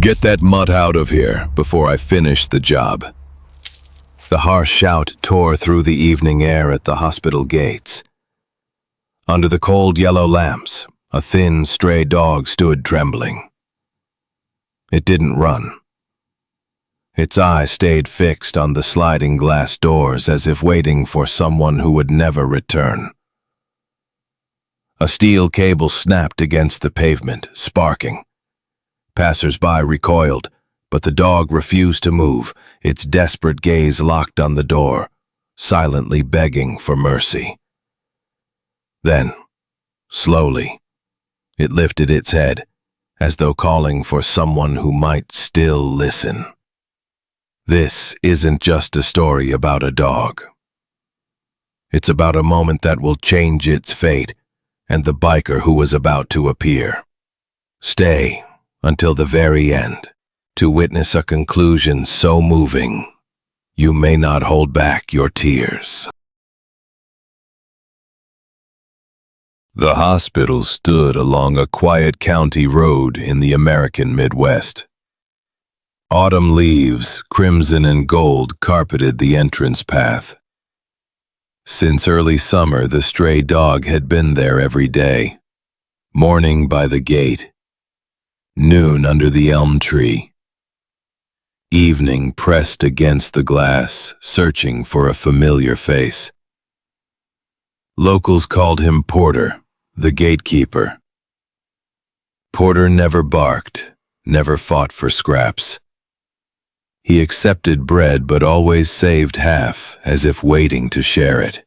Get that mutt out of here before I finish the job. The harsh shout tore through the evening air at the hospital gates. Under the cold yellow lamps, a thin, stray dog stood trembling. It didn't run. Its eye stayed fixed on the sliding glass doors as if waiting for someone who would never return. A steel cable snapped against the pavement, sparking. Passers-by recoiled, but the dog refused to move, its desperate gaze locked on the door, silently begging for mercy. Then, slowly, it lifted its head, as though calling for someone who might still listen. This isn't just a story about a dog. It's about a moment that will change its fate and the biker who was about to appear. Stay until the very end to witness a conclusion so moving you may not hold back your tears. The hospital stood along a quiet county road in the American Midwest. Autumn leaves, crimson and gold, carpeted the entrance path. Since early summer, the stray dog had been there every day. Morning by the gate, noon under the elm tree, evening pressed against the glass, searching for a familiar face. Locals called him Porter, the gatekeeper. Porter never barked, never fought for scraps. He accepted bread but always saved half, as if waiting to share it.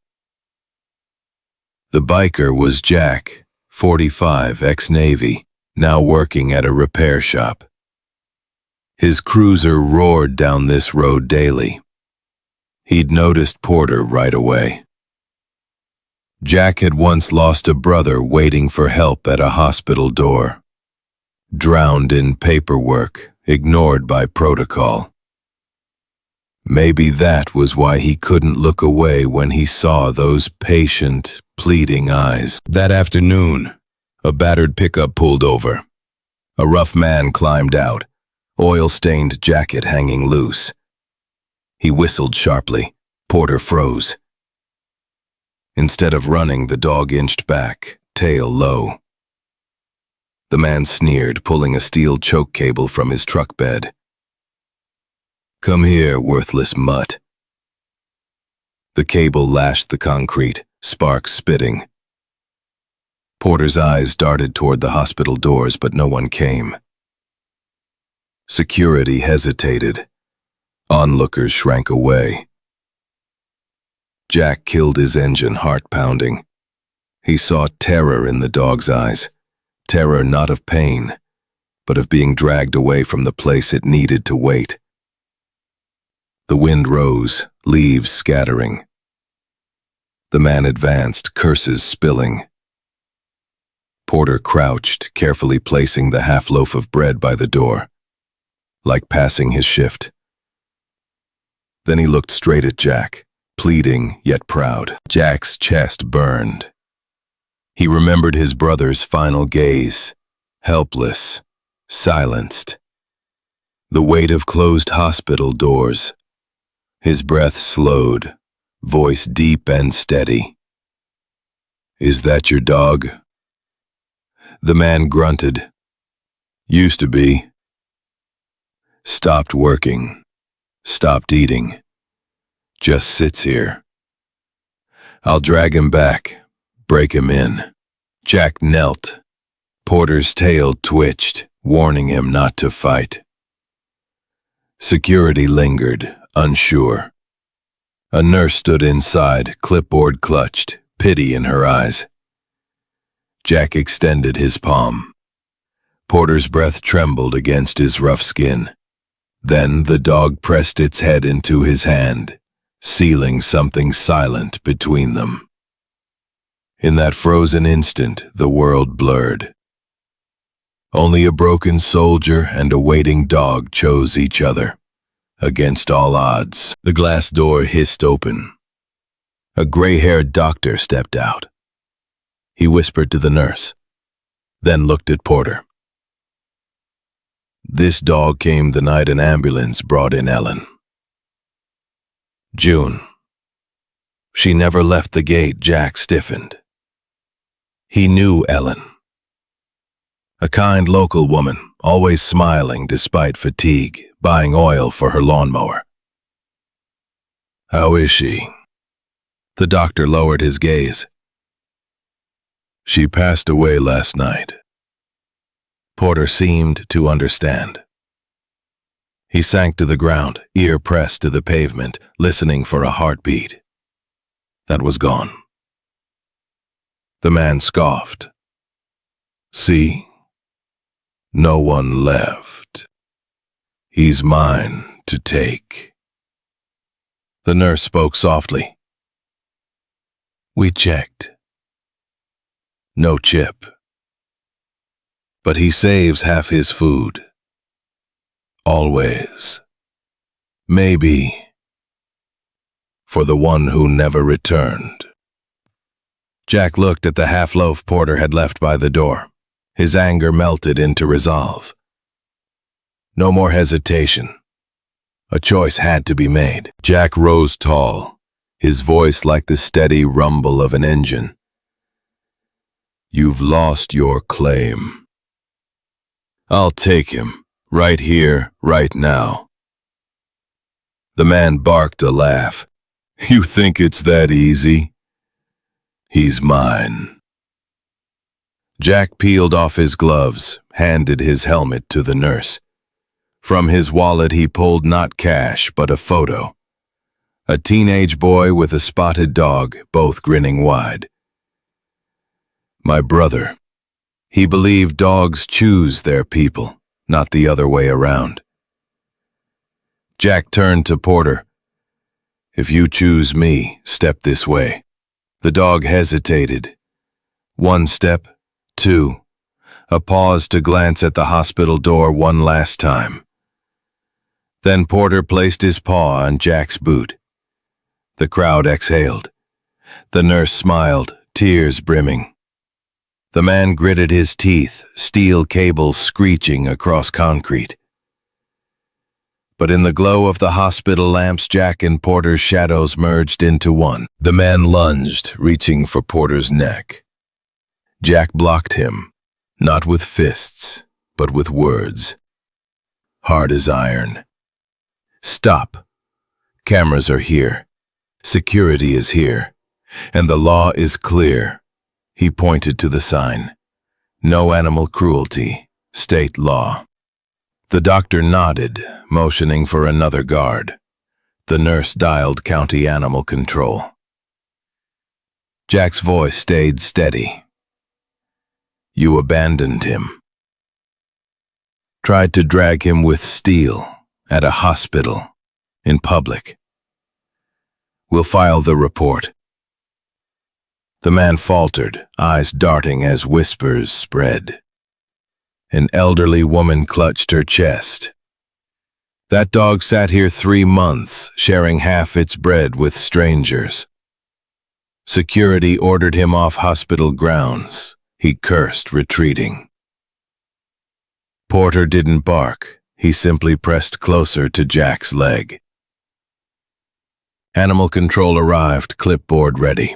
The biker was Jack, 45, ex-Navy, now working at a repair shop. His cruiser roared down this road daily. He'd noticed Porter right away. Jack had once lost a brother waiting for help at a hospital door. Drowned in paperwork, ignored by protocol. Maybe that was why he couldn't look away when he saw those patient, pleading eyes. That afternoon, a battered pickup pulled over. A rough man climbed out, oil-stained jacket hanging loose. He whistled sharply. Porter froze. Instead of running, the dog inched back, tail low. The man sneered, pulling a steel choke cable from his truck bed. "Come here, worthless mutt." The cable lashed the concrete, sparks spitting. Porter's eyes darted toward the hospital doors, but no one came. Security hesitated. Onlookers shrank away. Jack killed his engine, heart pounding. He saw terror in the dog's eyes. Terror not of pain, but of being dragged away from the place it needed to wait. The wind rose, leaves scattering. The man advanced, curses spilling. Porter crouched, carefully placing the half loaf of bread by the door, like passing his shift. Then he looked straight at Jack, pleading yet proud. Jack's chest burned. He remembered his brother's final gaze, helpless, silenced. The weight of closed hospital doors. His breath slowed, voice deep and steady. "Is that your dog?" The man grunted. "Used to be. Stopped working. Stopped eating. Just sits here. I'll drag him back, break him in." Jack knelt. Porter's tail twitched, warning him not to fight. Security lingered, unsure. A nurse stood inside, clipboard clutched, pity in her eyes. Jack extended his palm. Porter's breath trembled against his rough skin. Then the dog pressed its head into his hand, sealing something silent between them. In that frozen instant, the world blurred. Only a broken soldier and a waiting dog chose each other, against all odds. The glass door hissed open. A gray-haired doctor stepped out. He whispered to the nurse, then looked at Porter. This dog came the night an ambulance brought in Ellen. June. She never left the gate. Jack stiffened. He knew Ellen. A kind local woman, always smiling despite fatigue, buying oil for her lawnmower. How is she? The doctor lowered his gaze. She passed away last night. Porter seemed to understand. He sank to the ground, ear pressed to the pavement, listening for a heartbeat. That was gone. The man scoffed. See? No one left. He's mine to take. The nurse spoke softly. We checked. No chip. But he saves half his food. Always. Maybe. For the one who never returned. Jack looked at the half-loaf Porter had left by the door. His anger melted into resolve. No more hesitation. A choice had to be made. Jack rose tall, his voice like the steady rumble of an engine. You've lost your claim. I'll take him, right here, right now. The man barked a laugh. You think it's that easy? He's mine. Jack peeled off his gloves, handed his helmet to the nurse. From his wallet he pulled not cash, but a photo. A teenage boy with a spotted dog, both grinning wide. My brother. He believed dogs choose their people, not the other way around. Jack turned to Porter. If you choose me, step this way. The dog hesitated. 1 step, 2. A pause to glance at the hospital door one last time. Then Porter placed his paw on Jack's boot. The crowd exhaled. The nurse smiled, tears brimming. The man gritted his teeth, steel cables screeching across concrete. But in the glow of the hospital lamps, Jack and Porter's shadows merged into one. The man lunged, reaching for Porter's neck. Jack blocked him, not with fists, but with words. Hard as iron. Stop. Cameras are here. Security is here. And the law is clear. He pointed to the sign. No animal cruelty. State law. The doctor nodded, motioning for another guard. The nurse dialed county animal control. Jack's voice stayed steady. You abandoned him. Tried to drag him with steel, at a hospital, in public. We'll file the report. The man faltered, eyes darting as whispers spread. An elderly woman clutched her chest. That dog sat here 3 months, sharing half its bread with strangers. Security ordered him off hospital grounds. He cursed, retreating. Porter didn't bark. He simply pressed closer to Jack's leg. Animal control arrived, clipboard ready.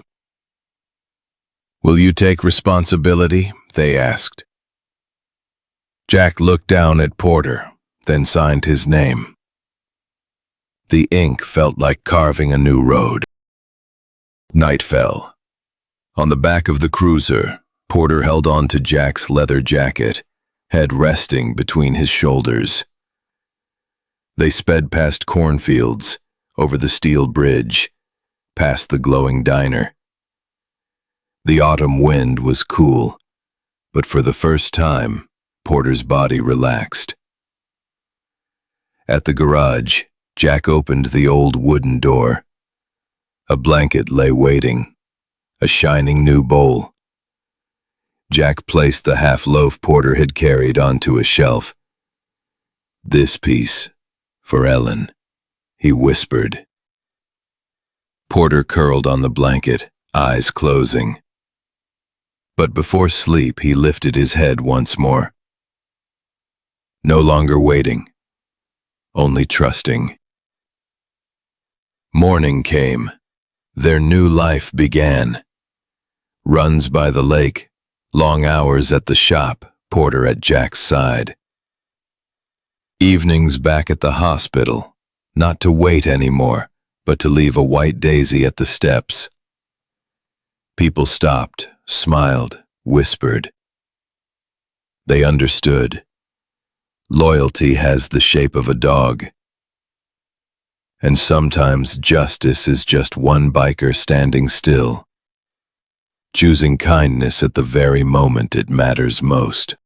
Will you take responsibility? They asked. Jack looked down at Porter, then signed his name. The ink felt like carving a new road. Night fell. On the back of the cruiser, Porter held on to Jack's leather jacket, head resting between his shoulders. They sped past cornfields, over the steel bridge, past the glowing diner. The autumn wind was cool, but for the first time, Porter's body relaxed. At the garage, Jack opened the old wooden door. A blanket lay waiting, a shining new bowl. Jack placed the half-loaf Porter had carried onto a shelf. This piece, for Ellen, he whispered. Porter curled on the blanket, eyes closing. But before sleep, he lifted his head once more. No longer waiting, only trusting. Morning came. Their new life began. Runs by the lake, long hours at the shop, Porter at Jack's side. Evenings back at the hospital, not to wait anymore, but to leave a white daisy at the steps. People stopped, smiled, whispered. They understood. Loyalty has the shape of a dog. And sometimes justice is just one biker standing still, choosing kindness at the very moment it matters most.